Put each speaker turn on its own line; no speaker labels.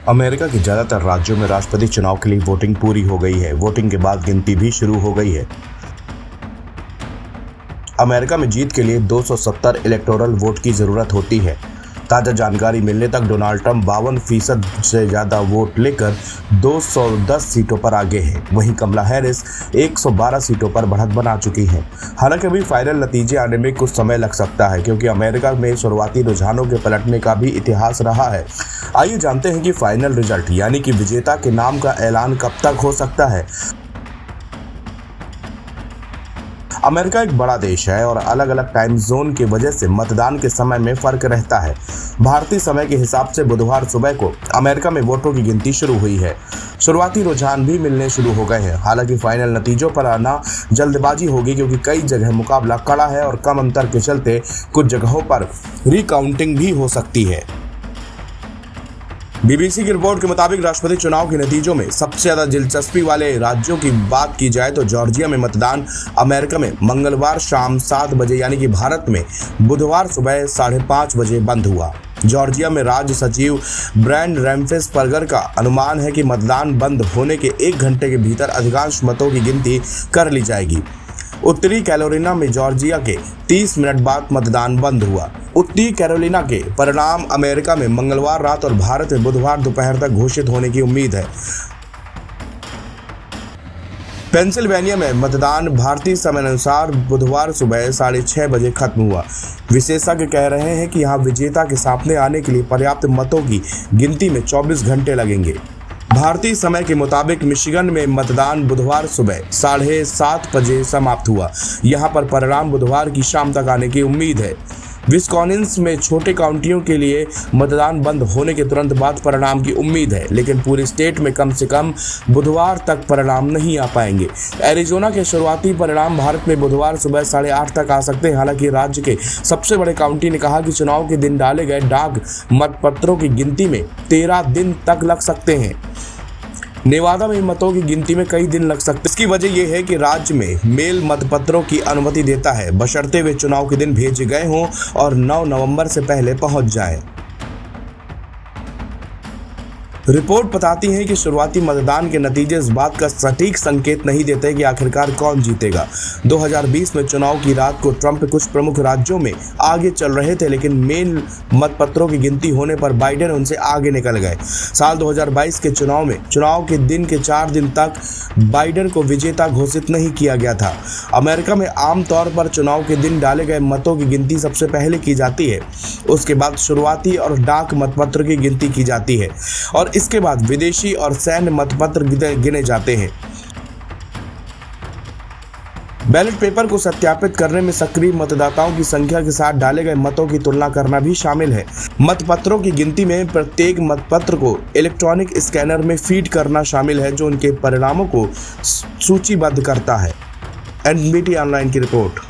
America के ज्यादातर राज्यों में राष्ट्रपति चुनाव के लिए वोटिंग पूरी हो गई है। वोटिंग के बाद गिनती भी शुरू हो गई है। अमेरिका में जीत के लिए 270 इलेक्टोरल वोट की जरूरत होती है। ताजा जानकारी मिलने तक डोनाल्ड ट्रंप 52% से ज्यादा वोट लेकर 210 सीटों पर आगे हैं। वहीं कमला हैरिस 112 सीटों पर बढ़त बना चुकी हैं। हालांकि अभी फाइनल नतीजे आने में कुछ समय लग सकता है, क्योंकि अमेरिका में शुरुआती रुझानों के पलटने का भी इतिहास रहा है। आइए जानते हैं कि फाइनल रिजल्ट यानी कि विजेता के नाम का ऐलान कब तक हो सकता है। अमेरिका एक बड़ा देश है और अलग अलग टाइम जोन की वजह से मतदान के समय में फर्क रहता है। भारतीय समय के हिसाब से बुधवार सुबह को अमेरिका में वोटों की गिनती शुरू हुई है। शुरुआती रुझान भी मिलने शुरू हो गए हैं। हालांकि फाइनल नतीजों पर आना जल्दबाजी होगी, क्योंकि कई जगह मुकाबला कड़ा है और कम अंतर के चलते कुछ जगहों पर रिकाउंटिंग भी हो सकती है। बीबीसी की रिपोर्ट के मुताबिक राष्ट्रपति चुनाव के नतीजों में सबसे ज्यादा दिलचस्पी वाले राज्यों की बात की जाए तो जॉर्जिया में मतदान अमेरिका में मंगलवार शाम 7 बजे यानी कि भारत में बुधवार सुबह 5:30 बजे बंद हुआ। जॉर्जिया में राज्य सचिव ब्रैंड रैम्फेसबर्गर का अनुमान है कि मतदान बंद होने के 1 घंटे के भीतर अधिकांश मतों की गिनती कर ली जाएगी। उत्तरी कैरोलिना में जॉर्जिया के 30 मिनट बाद मतदान बंद हुआ। उत्तरी कैरोलिना के परिणाम अमेरिका में मंगलवार रात और भारत में बुधवार दोपहर तक घोषित होने की उम्मीद है। पेंसिल्वेनिया में मतदान भारतीय समय अनुसार बुधवार सुबह 6:30 बजे खत्म हुआ। विशेषज्ञ कह रहे हैं कि यहाँ विजेता के सामने आने के लिए पर्याप्त मतों की गिनती में 24 घंटे लगेंगे। भारतीय समय के मुताबिक मिशिगन में मतदान बुधवार सुबह 7:30 बजे समाप्त हुआ। यहां पर परिणाम बुधवार की शाम तक आने की उम्मीद है। विस्कॉन्सिन में छोटे काउंटियों के लिए मतदान बंद होने के तुरंत बाद परिणाम की उम्मीद है, लेकिन पूरे स्टेट में कम से कम बुधवार तक परिणाम नहीं आ पाएंगे। एरिजोना के शुरुआती परिणाम भारत में बुधवार सुबह 8:30 तक आ सकते हैं। हालांकि राज्य के सबसे बड़े काउंटी ने कहा कि चुनाव के दिन डाले गए डाक मतपत्रों की गिनती में 13 दिन तक लग सकते हैं। नेवादा में मतों की गिनती में कई दिन लग सकते हैं। इसकी वजह यह है कि राज्य में मेल मतपत्रों की अनुमति देता है, बशर्ते वे चुनाव के दिन भेजे गए हों और 9 नवंबर से पहले पहुंच जाएं। रिपोर्ट बताती है कि शुरुआती मतदान के नतीजे इस बात का सटीक संकेत नहीं देते कि आखिरकार कौन जीतेगा। 2020 में चुनाव की रात को ट्रंप कुछ प्रमुख राज्यों में आगे चल रहे थे, लेकिन मेल मतपत्रों की गिनती होने पर बाइडेन उनसे आगे निकल गए। साल 2022 के चुनाव में चुनाव के दिन के 4 दिन तक बाइडेन को विजेता घोषित नहीं किया गया था। अमेरिका में आमतौर पर चुनाव के दिन डाले गए मतों की गिनती सबसे पहले की जाती है। उसके बाद शुरुआती और डाक मतपत्र की गिनती की जाती है और इसके बाद विदेशी और सैन्य मतपत्र गिने जाते हैं। बैलेट पेपर को सत्यापित करने में सक्रिय मतदाताओं की संख्या के साथ डाले गए मतों की तुलना करना भी शामिल है। मतपत्रों की गिनती में प्रत्येक मतपत्र को इलेक्ट्रॉनिक स्कैनर में फीड करना शामिल है, जो उनके परिणामों को सूचीबद्ध करता है। एनबीटी ऑनलाइन की रिपोर्ट।